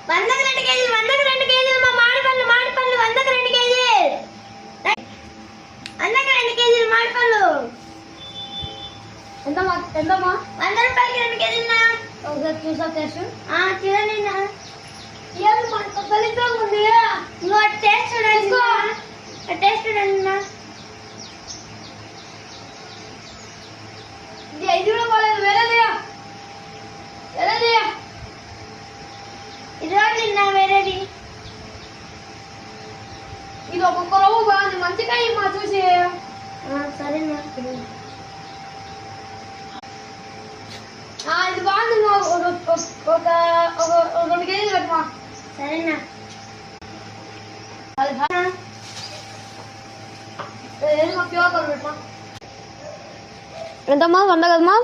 100కి 2 కేజీలు 100కి 2 కేజీలు మా మామిడి పళ్ళు 100కి 2 కేజీలు 100కి 2 కేజీలు మామిడి పళ్ళు ఎంతమ్మా 100 రూపాయలకి 2 కేజీలు ఒకసారి చూసా టేస్ట్ చూడండి ఏది మనకు తెలియదు ఉంది ఇంకో టేస్ట్ చూడండి టేస్ట్ చూడండి ఇది కూడా బాగాలేదు వేరేదియా ఇది నిన్న వేరేది ఇది ఒక్కొక్క రవ్వు బాగుంది మంచిగా మా చూసి సరేనా ఇది బాగుంది ఒక 2 కేజీలు పెట్టమా సరేనా ఎంతమ్మా 100 కదమ్మా